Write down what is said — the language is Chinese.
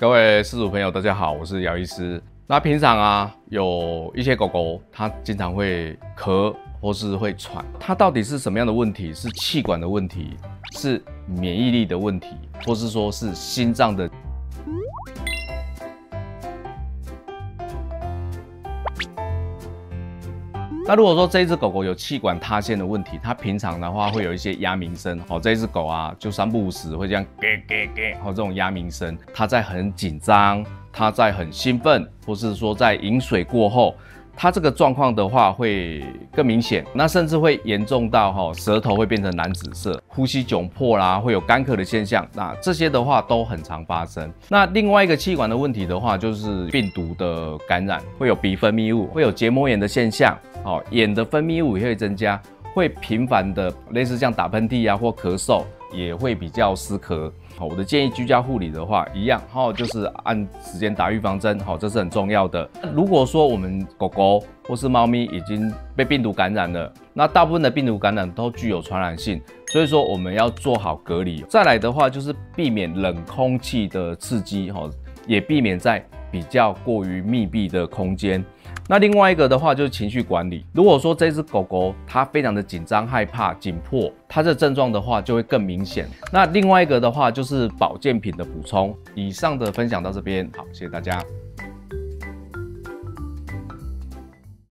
各位饲主朋友，大家好，我是姚医师。那平常啊，有一些狗狗它经常会咳或是会喘，它到底是什么样的问题？是气管的问题，是免疫力的问题，或是说是心脏的？那如果说这一只狗狗有气管塌陷的问题，它平常的话会有一些鸦鸣声，这一只狗啊就三不五时会这样这种鸦鸣声，它在很紧张，它在很兴奋，或是说在饮水过后，它这个状况的话会更明显，那甚至会严重到舌头会变成蓝紫色，呼吸窘迫啦，会有干咳的现象，那这些的话都很常发生。那另外一个气管的问题的话，就是病毒的感染，会有鼻分泌物，会有结膜炎的现象。眼的分泌物也会增加，会频繁的类似像打喷嚏啊或咳嗽，也会比较湿咳。我的建议居家护理的话，一样就是按时间打预防针，这是很重要的。如果说我们狗狗或是猫咪已经被病毒感染了，那大部分的病毒感染都具有传染性，所以说我们要做好隔离。再来的话就是避免冷空气的刺激，也避免在比较过于密闭的空间。那另外一个的话就是情绪管理。如果说这只狗狗它非常的紧张、害怕、紧迫，它这症状的话就会更明显。那另外一个的话就是保健品的补充。以上的分享到这边，好，谢谢大家。